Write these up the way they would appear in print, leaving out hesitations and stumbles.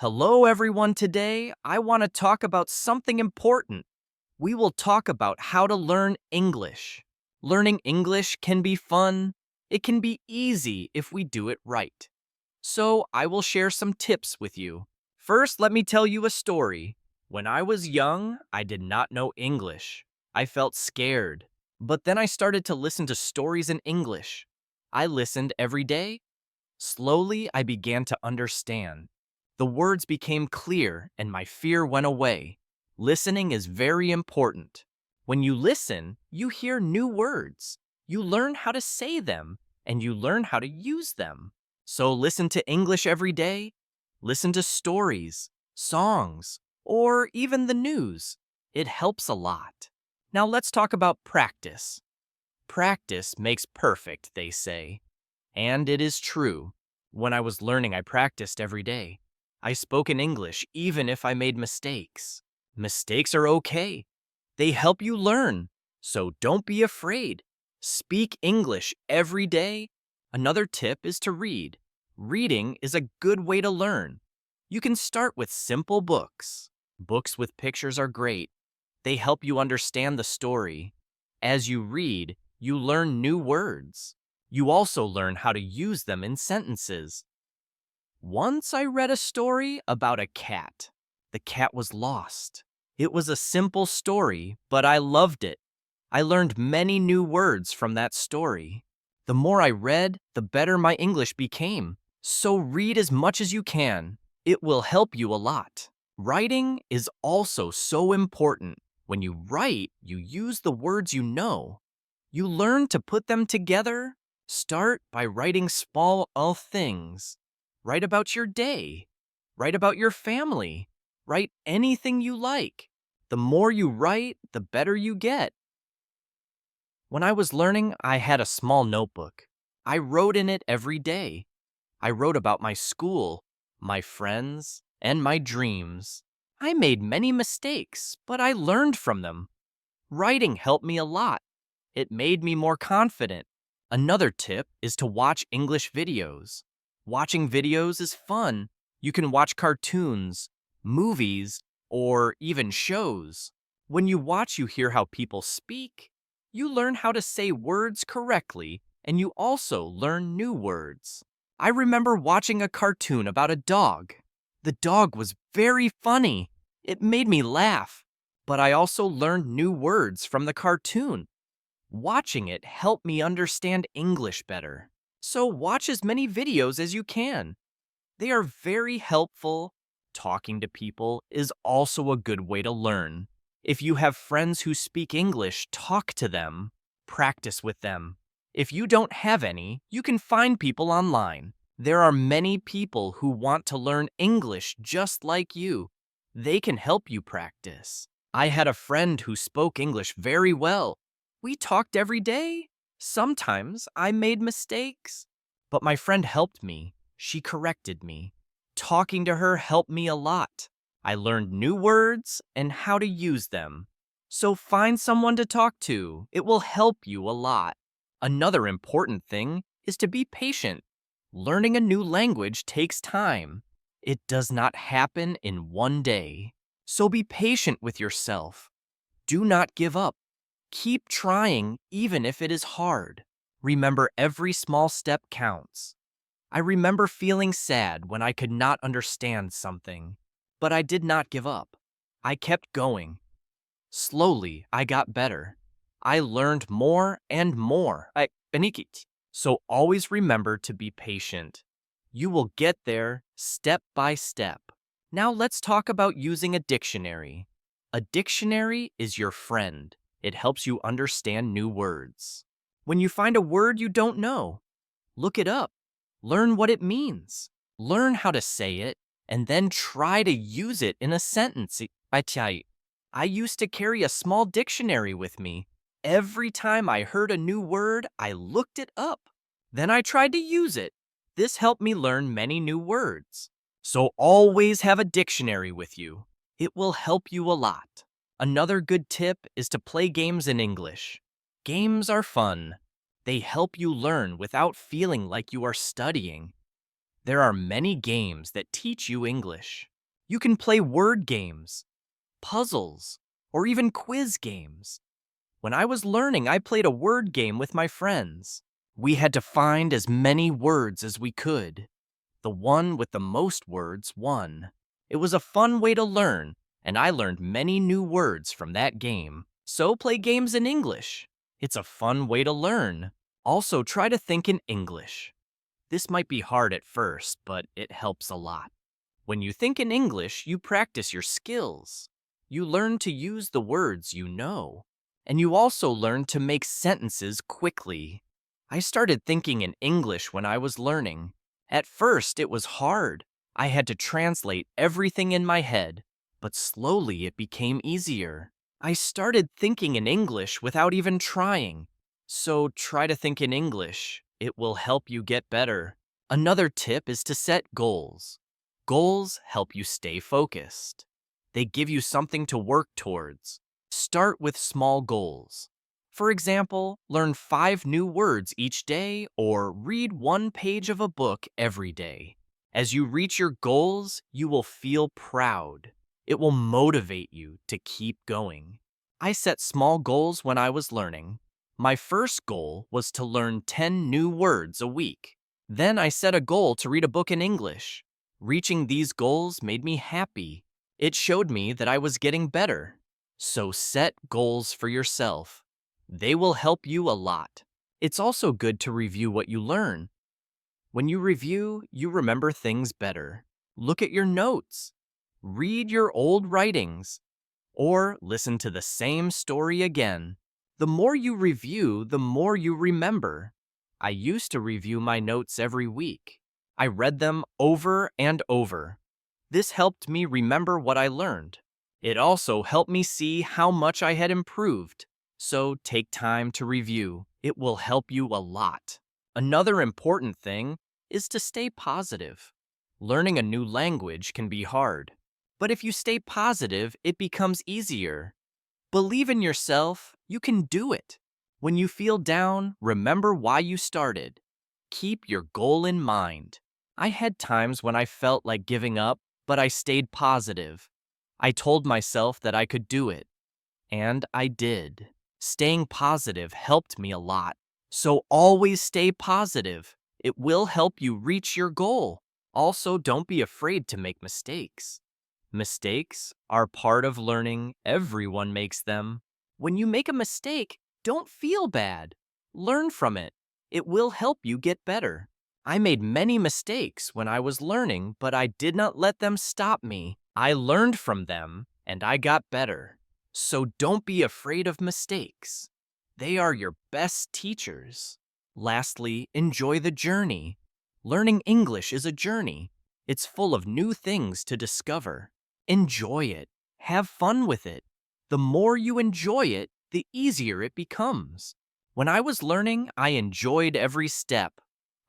Hello, everyone. Today, I want to talk about something important. We will talk about how to learn English. Learning English can be fun. It can be easy if we do it right. So, I will share some tips with you. First, let me tell you a story. When I was young, I did not know English. I felt scared. But then I started to listen to stories in English. I listened every day. Slowly, I began to understand. The words became clear and my fear went away. Listening is very important. When you listen, you hear new words. You learn how to say them and you learn how to use them. So listen to English every day. Listen to stories, songs, or even the news. It helps a lot. Now let's talk about practice. Practice makes perfect, they say. And it is true. When I was learning, I practiced every day. I spoke in English even if I made mistakes. Mistakes are okay. They help you learn. So don't be afraid. Speak English every day. Another tip is to read. Reading is a good way to learn. You can start with simple books. Books with pictures are great. They help you understand the story. As you read, you learn new words. You also learn how to use them in sentences. Once I read a story about a cat. The cat was lost. It was a simple story, but I loved it. I learned many new words from that story. The more I read, the better my English became. So read as much as you can. It will help you a lot. Writing is also so important. When you write, you use the words you know. You learn to put them together. Start by writing small things. Write about your day. Write about your family. Write anything you like. The more you write, the better you get. When I was learning, I had a small notebook. I wrote in it every day. I wrote about my school, my friends, and my dreams. I made many mistakes, but I learned from them. Writing helped me a lot. It made me more confident. Another tip is to watch English videos. Watching videos is fun. You can watch cartoons, movies, or even shows. When you watch, you hear how people speak. You learn how to say words correctly, and you also learn new words. I remember watching a cartoon about a dog. The dog was very funny. It made me laugh. But I also learned new words from the cartoon. Watching it helped me understand English better. So watch as many videos as you can. They are very helpful. Talking to people is also a good way to learn. If you have friends who speak English, talk to them. Practice with them. If you don't have any, you can find people online. There are many people who want to learn English just like you. They can help you practice. I had a friend who spoke English very well. We talked every day. Sometimes I made mistakes, but my friend helped me. She corrected me. Talking to her helped me a lot. I learned new words and how to use them. So find someone to talk to. It will help you a lot. Another important thing is to be patient. Learning a new language takes time. It does not happen in one day. So be patient with yourself. Do not give up. Keep trying even if it is hard. Remember, every small step counts. I remember feeling sad when I could not understand something, but I did not give up. I kept going. Slowly, I got better. I learned more and more. So always remember to be patient. You will get there step by step. Now let's talk about using a dictionary. A dictionary is your friend. It helps you understand new words. When you find a word you don't know, look it up. Learn what it means. Learn how to say it, and then try to use it in a sentence. I used to carry a small dictionary with me. Every time I heard a new word, I looked it up. Then I tried to use it. This helped me learn many new words. So always have a dictionary with you. It will help you a lot. Another good tip is to play games in English. Games are fun. They help you learn without feeling like you are studying. There are many games that teach you English. You can play word games, puzzles, or even quiz games. When I was learning, I played a word game with my friends. We had to find as many words as we could. The one with the most words won. It was a fun way to learn, and I learned many new words from that game. So play games in English. It's a fun way to learn. Also, try to think in English. This might be hard at first, but it helps a lot. When you think in English, you practice your skills. You learn to use the words you know. And you also learn to make sentences quickly. I started thinking in English when I was learning. At first, it was hard. I had to translate everything in my head, but slowly it became easier. I started thinking in English without even trying. So try to think in English. It will help you get better. Another tip is to set goals. Goals help you stay focused. They give you something to work towards. Start with small goals. For example, learn 5 new words each day or read 1 page of a book every day. As you reach your goals, you will feel proud. It will motivate you to keep going. I set small goals when I was learning. My first goal was to learn 10 new words a week. Then I set a goal to read a book in English. Reaching these goals made me happy. It showed me that I was getting better. So set goals for yourself. They will help you a lot. It's also good to review what you learn. When you review, you remember things better. Look at your notes. Read your old writings. Or listen to the same story again. The more you review, the more you remember. I used to review my notes every week. I read them over and over. This helped me remember what I learned. It also helped me see how much I had improved. So take time to review. It will help you a lot. Another important thing is to stay positive. Learning a new language can be hard, but if you stay positive, it becomes easier. Believe in yourself, you can do it. When you feel down, remember why you started. Keep your goal in mind. I had times when I felt like giving up, but I stayed positive. I told myself that I could do it, and I did. Staying positive helped me a lot. So always stay positive. It will help you reach your goal. Also, don't be afraid to make mistakes. Mistakes are part of learning. Everyone makes them. When you make a mistake, don't feel bad. Learn from it. It will help you get better. I made many mistakes when I was learning, but I did not let them stop me. I learned from them, and I got better. So don't be afraid of mistakes. They are your best teachers. Lastly, enjoy the journey. Learning English is a journey. It's full of new things to discover. Enjoy it. Have fun with it. The more you enjoy it, the easier it becomes. When I was learning, I enjoyed every step.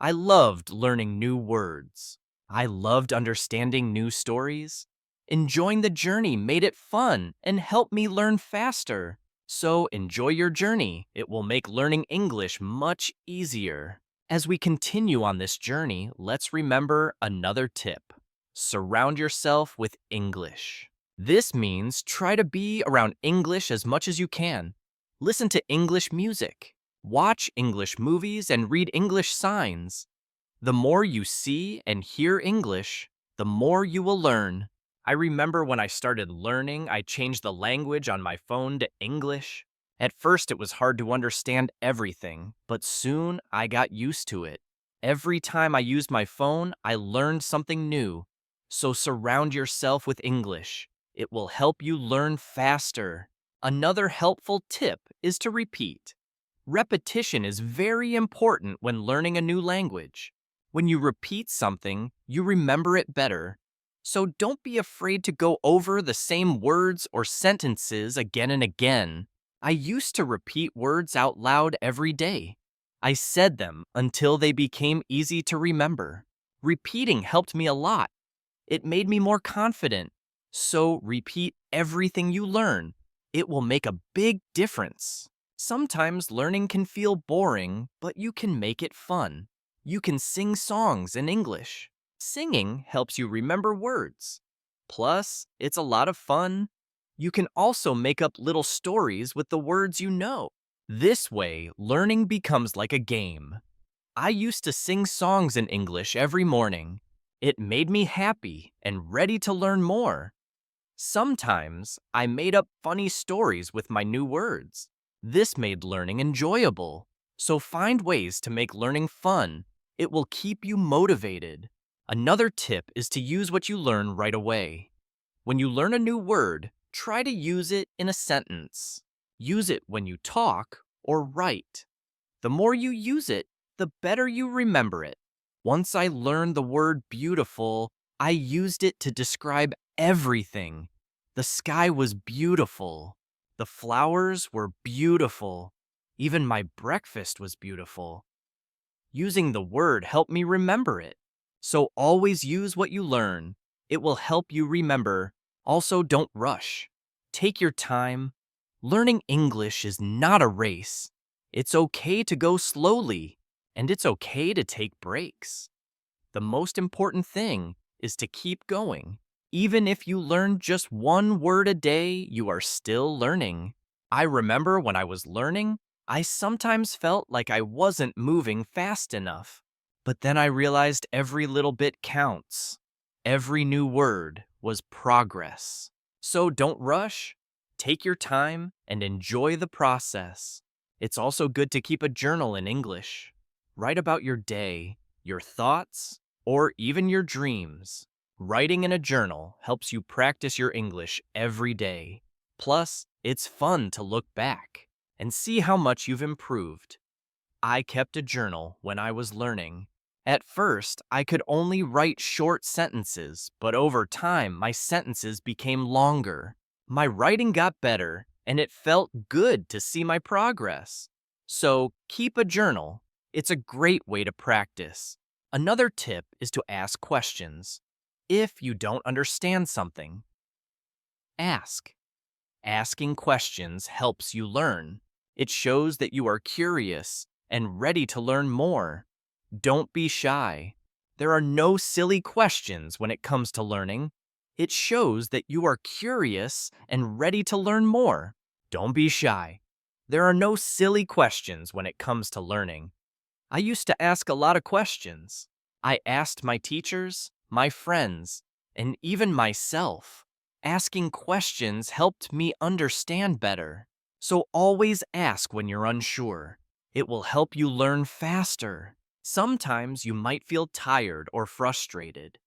I loved learning new words. I loved understanding new stories. Enjoying the journey made it fun and helped me learn faster. So enjoy your journey. It will make learning English much easier. As we continue on this journey, let's remember another tip. Surround yourself with English. This means try to be around English as much as you can. Listen to English music. Watch English movies and read English signs. The more you see and hear English, the more you will learn. I remember when I started learning, I changed the language on my phone to English. At first, it was hard to understand everything, but soon I got used to it. Every time I used my phone, I learned something new. So surround yourself with English. It will help you learn faster. Another helpful tip is to repeat. Repetition is very important when learning a new language. When you repeat something, you remember it better. So don't be afraid to go over the same words or sentences again and again. I used to repeat words out loud every day. I said them until they became easy to remember. Repeating helped me a lot. It made me more confident. So repeat everything you learn. It will make a big difference. Sometimes learning can feel boring, but you can make it fun. You can sing songs in English. Singing helps you remember words. Plus, it's a lot of fun. You can also make up little stories with the words you know. This way, learning becomes like a game. I used to sing songs in English every morning. It made me happy and ready to learn more. Sometimes I made up funny stories with my new words. This made learning enjoyable. So find ways to make learning fun. It will keep you motivated. Another tip is to use what you learn right away. When you learn a new word, try to use it in a sentence. Use it when you talk or write. The more you use it, the better you remember it. Once I learned the word beautiful, I used it to describe everything. The sky was beautiful. The flowers were beautiful. Even my breakfast was beautiful. Using the word helped me remember it. So always use what you learn. It will help you remember. Also, don't rush. Take your time. Learning English is not a race. It's okay to go slowly, and it's okay to take breaks. The most important thing is to keep going. Even if you learn just one word a day, you are still learning. I remember when I was learning, I sometimes felt like I wasn't moving fast enough. But then I realized every little bit counts. Every new word was progress. So don't rush. Take your time and enjoy the process. It's also good to keep a journal in English. Write about your day, your thoughts, or even your dreams. Writing in a journal helps you practice your English every day. Plus, it's fun to look back and see how much you've improved. I kept a journal when I was learning. At first, I could only write short sentences, but over time, my sentences became longer. My writing got better, and it felt good to see my progress. So, keep a journal. It's a great way to practice. Another tip is to ask questions. If you don't understand something, ask. Asking questions helps you learn. It shows that you are curious and ready to learn more. Don't be shy. There are no silly questions when it comes to learning. It shows that you are curious and ready to learn more. Don't be shy. There are no silly questions when it comes to learning. I used to ask a lot of questions. I asked my teachers, my friends, and even myself. Asking questions helped me understand better. So always ask when you're unsure. It will help you learn faster. Sometimes you might feel tired or frustrated.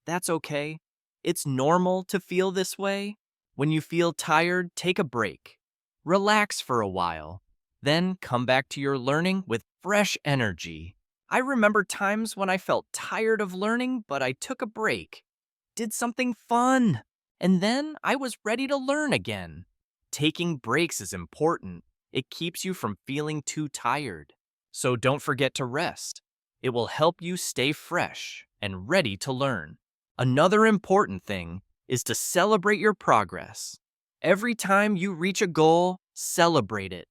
That's okay. It's normal to feel this way. When you feel tired, take a break. Relax for a while. Then come back to your learning with fresh energy. I remember times when I felt tired of learning, but I took a break, did something fun, and then I was ready to learn again. Taking breaks is important. It keeps you from feeling too tired. So don't forget to rest. It will help you stay fresh and ready to learn. Another important thing is to celebrate your progress. Every time you reach a goal, celebrate it.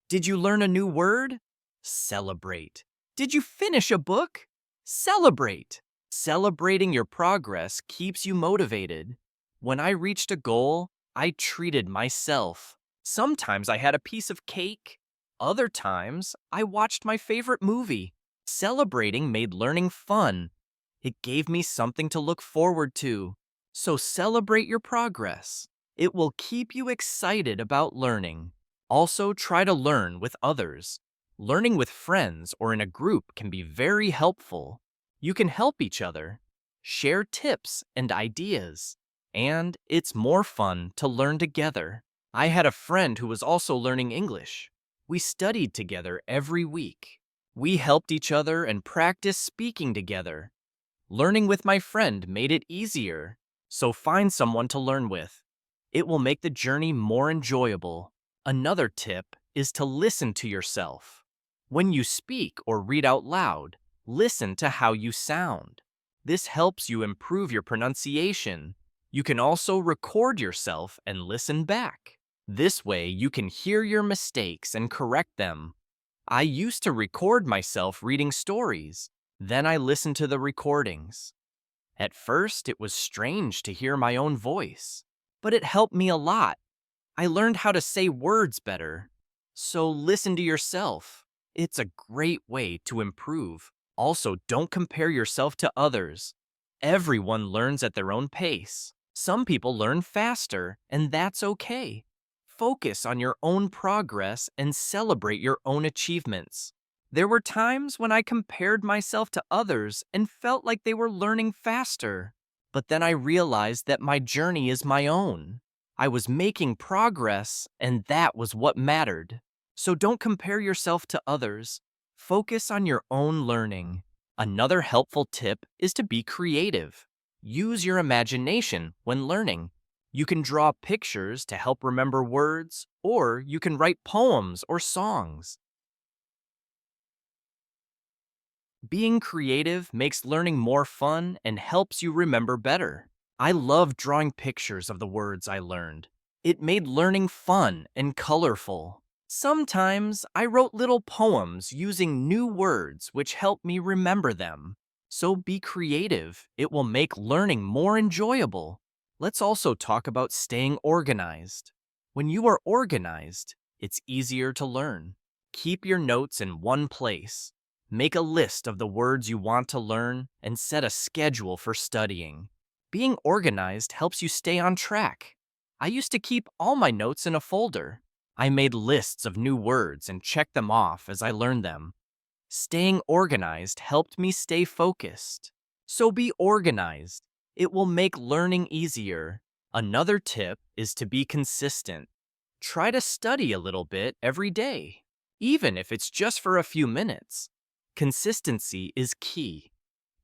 Did you learn a new word? Celebrate. Did you finish a book? Celebrate. Celebrating your progress keeps you motivated. When I reached a goal, I treated myself. Sometimes I had a piece of cake. Other times, I watched my favorite movie. Celebrating made learning fun. It gave me something to look forward to. So celebrate your progress. It will keep you excited about learning. Also, try to learn with others. Learning with friends or in a group can be very helpful. You can help each other, share tips and ideas, and it's more fun to learn together. I had a friend who was also learning English. We studied together every week. We helped each other and practiced speaking together. Learning with my friend made it easier, so find someone to learn with. It will make the journey more enjoyable. Another tip is to listen to yourself. When you speak or read out loud, listen to how you sound. This helps you improve your pronunciation. You can also record yourself and listen back. This way, you can hear your mistakes and correct them. I used to record myself reading stories. Then I listened to the recordings. At first, it was strange to hear my own voice, but it helped me a lot. I learned how to say words better. So listen to yourself. It's a great way to improve. Also, don't compare yourself to others. Everyone learns at their own pace. Some people learn faster, and that's okay. Focus on your own progress and celebrate your own achievements. There were times when I compared myself to others and felt like they were learning faster. But then I realized that my journey is my own. I was making progress, and that was what mattered. So don't compare yourself to others. Focus on your own learning. Another helpful tip is to be creative. Use your imagination when learning. You can draw pictures to help remember words, or you can write poems or songs. Being creative makes learning more fun and helps you remember better. I love drawing pictures of the words I learned. It made learning fun and colorful. Sometimes I wrote little poems using new words which help me remember them. So be creative. It will make learning more enjoyable. Let's also talk about staying organized. When you are organized, it's easier to learn. Keep your notes in one place. Make a list of the words you want to learn and set a schedule for studying. Being organized helps you stay on track. I used to keep all my notes in a folder. I made lists of new words and checked them off as I learned them. Staying organized helped me stay focused. So be organized. It will make learning easier. Another tip is to be consistent. Try to study a little bit every day, even if it's just for a few minutes. Consistency is key.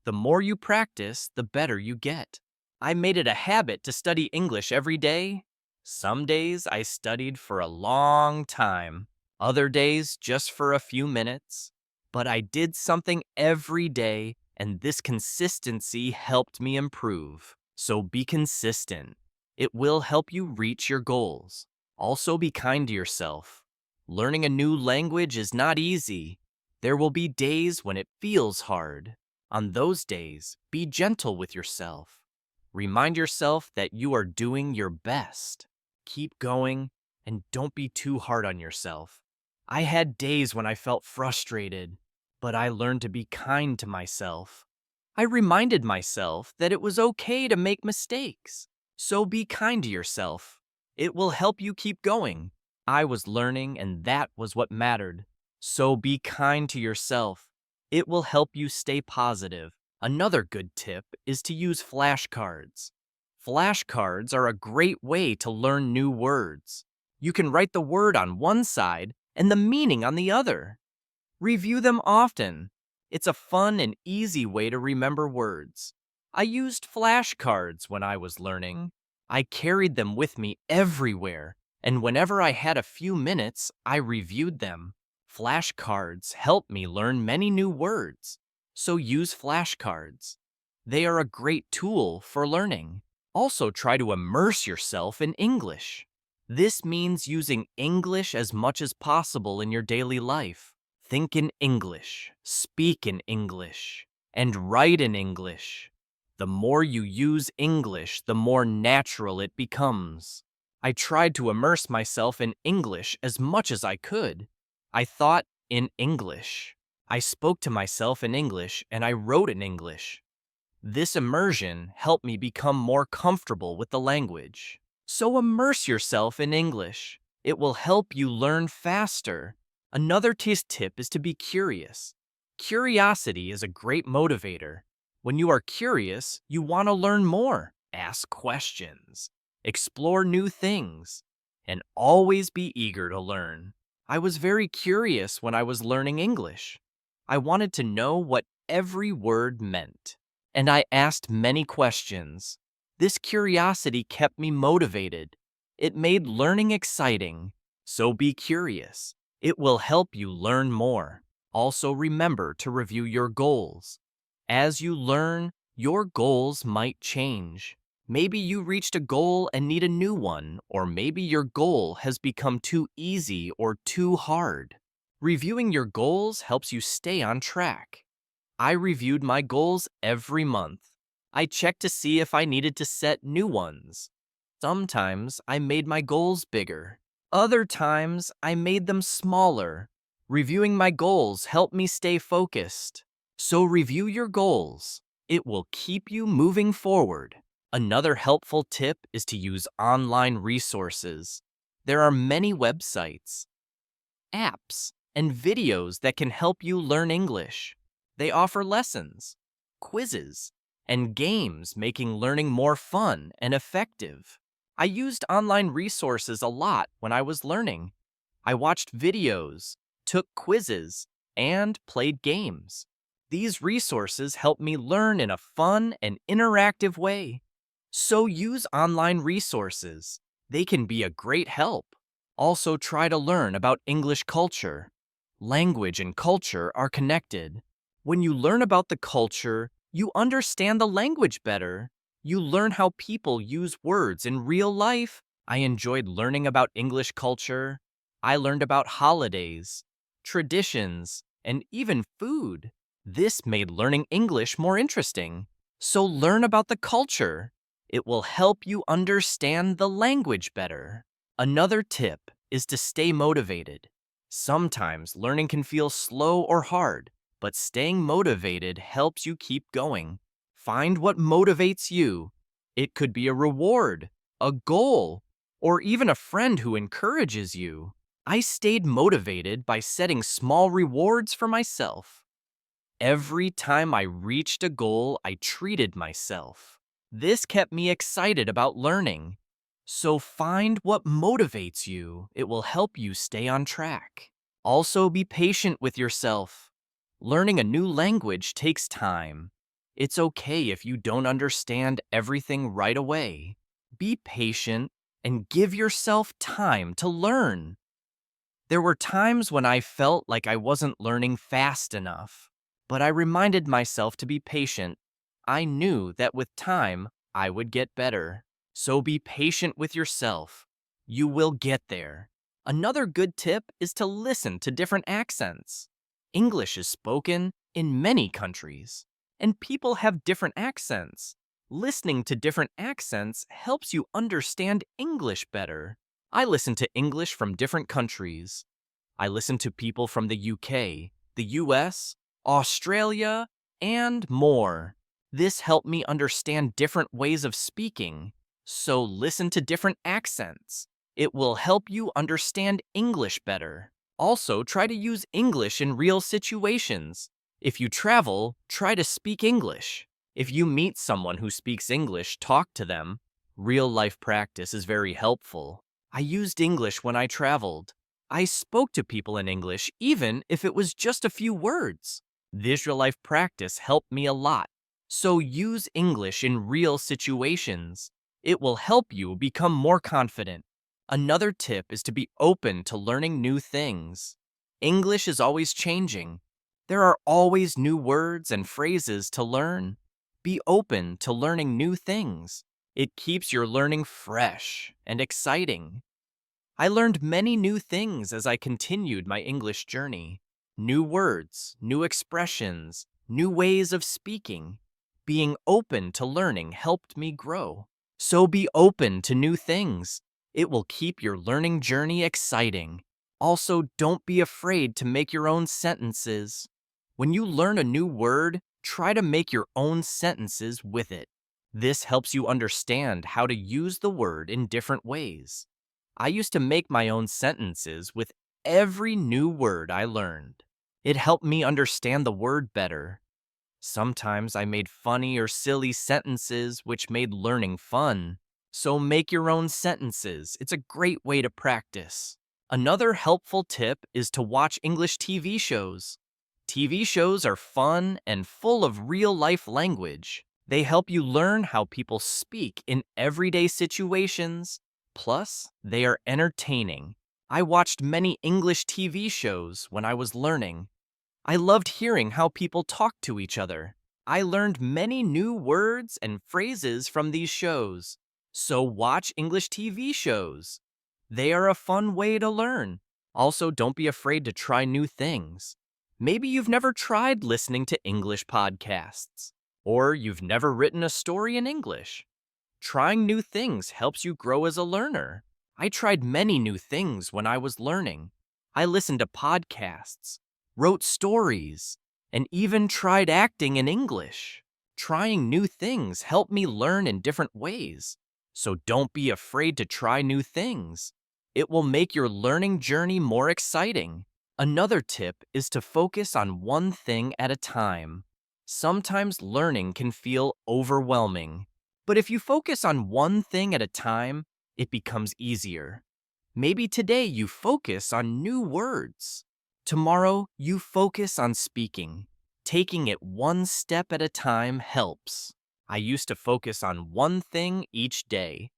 The more you practice, the better you get. I made it a habit to study English every day. Some days I studied for a long time, other days just for a few minutes. But I did something every day, and this consistency helped me improve. So be consistent. It will help you reach your goals. Also be kind to yourself. Learning a new language is not easy. There will be days when it feels hard. On those days, be gentle with yourself. Remind yourself that you are doing your best. Keep going, and don't be too hard on yourself. I had days when I felt frustrated, but I learned to be kind to myself. I reminded myself that it was okay to make mistakes. So be kind to yourself. It will help you keep going. I was learning, and that was what mattered. So be kind to yourself. It will help you stay positive. Another good tip is to use flashcards. Flashcards are a great way to learn new words. You can write the word on one side and the meaning on the other. Review them often. It's a fun and easy way to remember words. I used flashcards when I was learning. I carried them with me everywhere, and whenever I had a few minutes, I reviewed them. Flashcards help me learn many new words, so use flashcards. They are a great tool for learning. Also, try to immerse yourself in English. This means using English as much as possible in your daily life. Think in English, speak in English, and write in English. The more you use English, the more natural it becomes. I tried to immerse myself in English as much as I could. I thought in English. I spoke to myself in English, and I wrote in English. This immersion helped me become more comfortable with the language. So immerse yourself in English. It will help you learn faster. Another tip is to be curious. Curiosity is a great motivator. When you are curious, you want to learn more. Ask questions. Explore new things. And always be eager to learn. I was very curious when I was learning English. I wanted to know what every word meant. And I asked many questions. This curiosity kept me motivated. It made learning exciting. So be curious. It will help you learn more. Also remember to review your goals. As you learn, your goals might change. Maybe you reached a goal and need a new one, or maybe your goal has become too easy or too hard. Reviewing your goals helps you stay on track. I reviewed my goals every month. I checked to see if I needed to set new ones. Sometimes I made my goals bigger. Other times I made them smaller. Reviewing my goals helped me stay focused. So review your goals. It will keep you moving forward. Another helpful tip is to use online resources. There are many websites, apps, and videos that can help you learn English. They offer lessons, quizzes, and games, making learning more fun and effective. I used online resources a lot when I was learning. I watched videos, took quizzes, and played games. These resources help me learn in a fun and interactive way. So use online resources. They can be a great help. Also try to learn about English culture. Language and culture are connected. When you learn about the culture, you understand the language better. You learn how people use words in real life. I enjoyed learning about English culture. I learned about holidays, traditions, and even food. This made learning English more interesting. So learn about the culture. It will help you understand the language better. Another tip is to stay motivated. Sometimes learning can feel slow or hard, but staying motivated helps you keep going. Find what motivates you. It could be a reward, a goal, or even a friend who encourages you. I stayed motivated by setting small rewards for myself. Every time I reached a goal, I treated myself. This kept me excited about learning. So find what motivates you. It will help you stay on track. Also, be patient with yourself. Learning a new language takes time. It's okay if you don't understand everything right away. Be patient and give yourself time to learn. There were times when I felt like I wasn't learning fast enough, but I reminded myself to be patient. I knew that with time, I would get better. So be patient with yourself. You will get there. Another good tip is to listen to different accents. English is spoken in many countries, and people have different accents. Listening to different accents helps you understand English better. I listen to English from different countries. I listen to people from the UK, the US, Australia, and more. This helped me understand different ways of speaking. So listen to different accents. It will help you understand English better. Also, try to use English in real situations. If you travel, try to speak English. If you meet someone who speaks English, talk to them. Real-life practice is very helpful. I used English when I traveled. I spoke to people in English even if it was just a few words. This real-life practice helped me a lot. So use English in real situations. It will help you become more confident. Another tip is to be open to learning new things. English is always changing. There are always new words and phrases to learn. Be open to learning new things. It keeps your learning fresh and exciting. I learned many new things as I continued my English journey. New words, new expressions, new ways of speaking. Being open to learning helped me grow. So be open to new things. It will keep your learning journey exciting. Also, don't be afraid to make your own sentences. When you learn a new word, try to make your own sentences with it. This helps you understand how to use the word in different ways. I used to make my own sentences with every new word I learned. It helped me understand the word better. Sometimes I made funny or silly sentences which made learning fun. So make your own sentences. It's a great way to practice. Another helpful tip is to watch English TV shows. TV shows are fun and full of real-life language. They help you learn how people speak in everyday situations. Plus, they are entertaining. I watched many English TV shows when I was learning. I loved hearing how people talk to each other. I learned many new words and phrases from these shows. So watch English TV shows. They are a fun way to learn. Also, don't be afraid to try new things. Maybe you've never tried listening to English podcasts. Or you've never written a story in English. Trying new things helps you grow as a learner. I tried many new things when I was learning. I listened to podcasts, wrote stories, and even tried acting in English. Trying new things helped me learn in different ways. So don't be afraid to try new things. It will make your learning journey more exciting. Another tip is to focus on one thing at a time. Sometimes learning can feel overwhelming. But if you focus on one thing at a time, it becomes easier. Maybe today you focus on new words. Tomorrow you focus on speaking. Taking it one step at a time helps. I used to focus on one thing each day.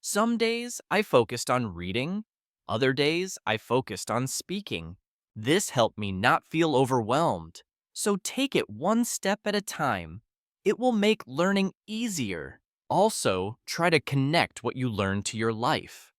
Some days I focused on reading. Other days I focused on speaking. This helped me not feel overwhelmed. So take it one step at a time. It will make learning easier. Also, try to connect what you learn to your life.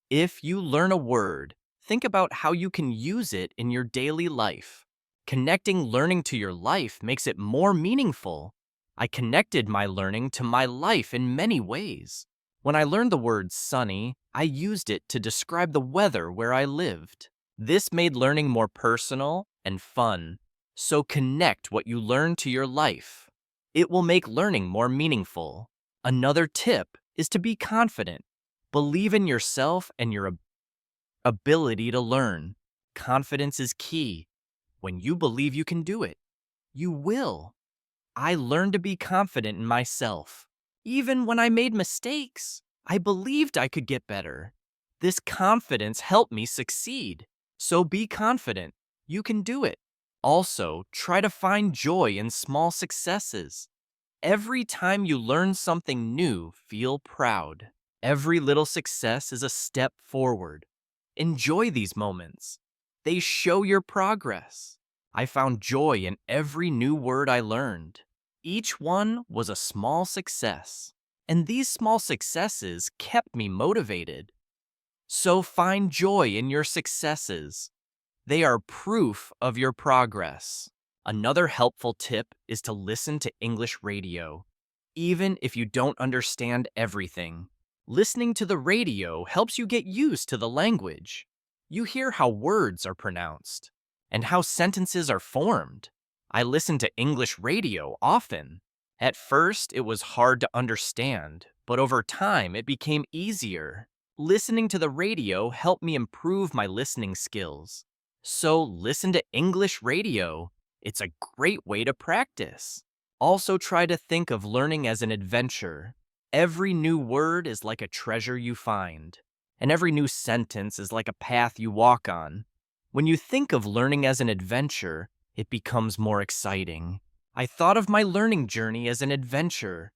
If you learn a word, think about how you can use it in your daily life. Connecting learning to your life makes it more meaningful. I connected my learning to my life in many ways. When I learned the word sunny, I used it to describe the weather where I lived. This made learning more personal and fun. So connect what you learn to your life. It will make learning more meaningful. Another tip is to be confident. Believe in yourself and your ability to learn. Confidence is key. When you believe you can do it, you will. I learned to be confident in myself. Even when I made mistakes, I believed I could get better. This confidence helped me succeed. So be confident. You can do it. Also, try to find joy in small successes. Every time you learn something new, feel proud. Every little success is a step forward. Enjoy these moments. They show your progress. I found joy in every new word I learned. Each one was a small success, and these small successes kept me motivated. So find joy in your successes. They are proof of your progress. Another helpful tip is to listen to English radio. Even if you don't understand everything, listening to the radio helps you get used to the language. You hear how words are pronounced and how sentences are formed. I listen to English radio often. At first, it was hard to understand, but over time, it became easier. Listening to the radio helped me improve my listening skills. So listen to English radio. It's a great way to practice. Also try to think of learning as an adventure. Every new word is like a treasure you find, and every new sentence is like a path you walk on. When you think of learning as an adventure, it becomes more exciting. I thought of my learning journey as an adventure.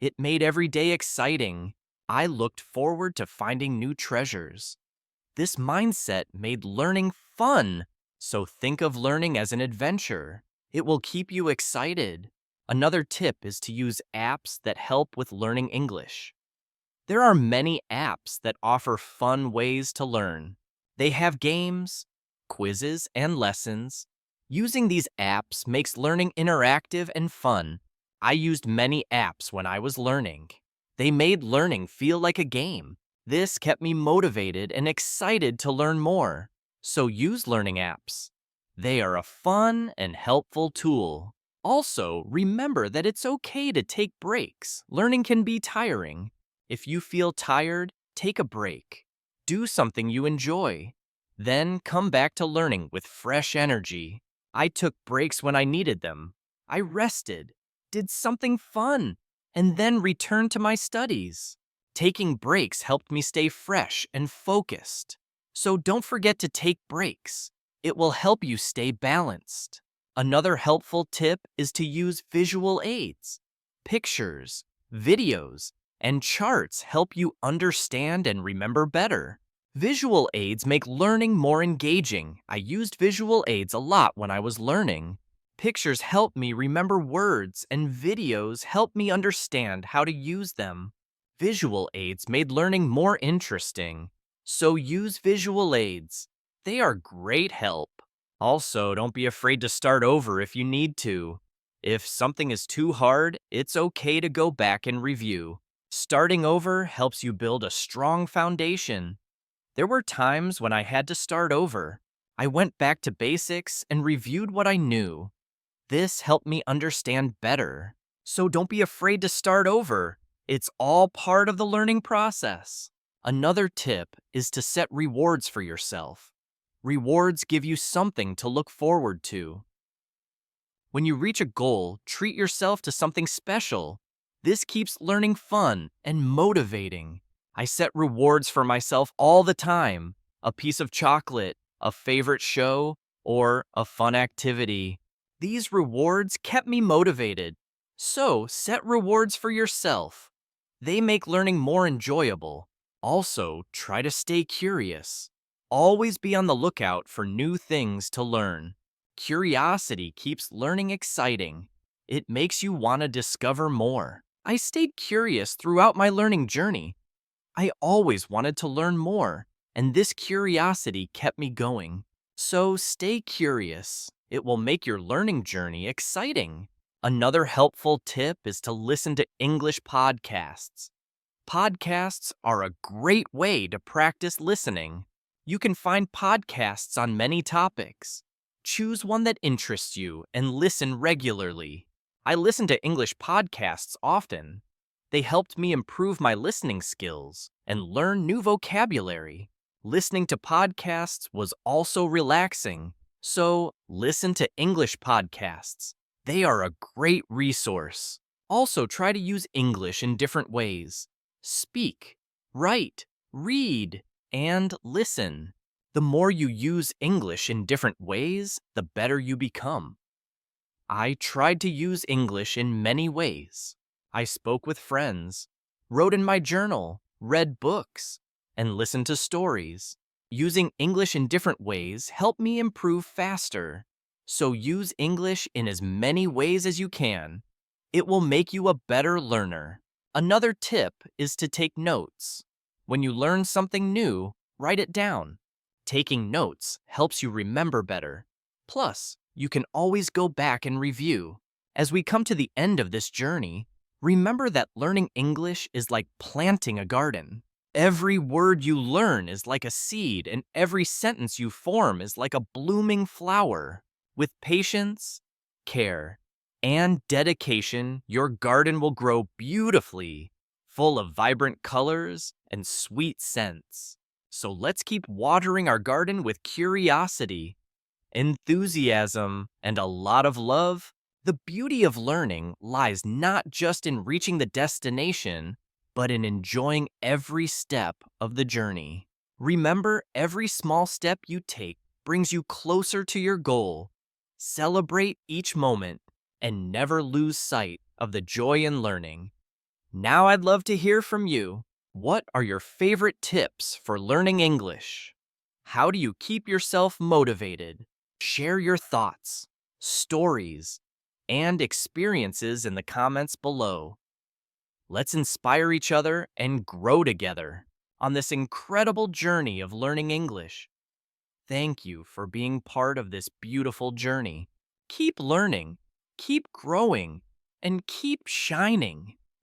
It made every day exciting. I looked forward to finding new treasures. This mindset made learning fun. So think of learning as an adventure. It will keep you excited. Another tip is to use apps that help with learning English. There are many apps that offer fun ways to learn. They have games, quizzes, and lessons. Using these apps makes learning interactive and fun. I used many apps when I was learning. They made learning feel like a game. This kept me motivated and excited to learn more. So use learning apps. They are a fun and helpful tool. Also, remember that it's okay to take breaks. Learning can be tiring. If you feel tired, take a break. Do something you enjoy. Then come back to learning with fresh energy. I took breaks when I needed them. I rested, did something fun, and then returned to my studies. Taking breaks helped me stay fresh and focused. So don't forget to take breaks. It will help you stay balanced. Another helpful tip is to use visual aids. Pictures, videos, and charts help you understand and remember better. Visual aids make learning more engaging. I used visual aids a lot when I was learning. Pictures help me remember words, and videos help me understand how to use them. Visual aids made learning more interesting. So use visual aids. They are great help. Also, don't be afraid to start over if you need to. If something is too hard, it's okay to go back and review. Starting over helps you build a strong foundation. There were times when I had to start over. I went back to basics and reviewed what I knew. This helped me understand better. So don't be afraid to start over. It's all part of the learning process. Another tip is to set rewards for yourself. Rewards give you something to look forward to. When you reach a goal, treat yourself to something special. This keeps learning fun and motivating. I set rewards for myself all the time. A piece of chocolate, a favorite show, or a fun activity. These rewards kept me motivated. So, set rewards for yourself. They make learning more enjoyable. Also, try to stay curious. Always be on the lookout for new things to learn. Curiosity keeps learning exciting. It makes you want to discover more. I stayed curious throughout my learning journey. I always wanted to learn more, and this curiosity kept me going. So stay curious. It will make your learning journey exciting. Another helpful tip is to listen to English podcasts. Podcasts are a great way to practice listening. You can find podcasts on many topics. Choose one that interests you and listen regularly. I listen to English podcasts often. They helped me improve my listening skills and learn new vocabulary. Listening to podcasts was also relaxing, so listen to English podcasts. They are a great resource. Also, try to use English in different ways. Speak, write, read, and listen. The more you use English in different ways, the better you become. I tried to use English in many ways. I spoke with friends, wrote in my journal, read books, and listened to stories. Using English in different ways helped me improve faster. So use English in as many ways as you can. It will make you a better learner. Another tip is to take notes. When you learn something new, write it down. Taking notes helps you remember better. Plus, you can always go back and review. As we come to the end of this journey, remember that learning English is like planting a garden. Every word you learn is like a seed, and every sentence you form is like a blooming flower. With patience, care, and dedication, your garden will grow beautifully, full of vibrant colors and sweet scents. So let's keep watering our garden with curiosity, enthusiasm, and a lot of love. The beauty of learning lies not just in reaching the destination, but in enjoying every step of the journey. Remember, every small step you take brings you closer to your goal. Celebrate each moment and never lose sight of the joy in learning. Now I'd love to hear from you. What are your favorite tips for learning English? How do you keep yourself motivated? Share your thoughts, stories, and experiences in the comments below. Let's inspire each other and grow together on this incredible journey of learning English. Thank you for being part of this beautiful journey. Keep learning, keep growing, and keep shining.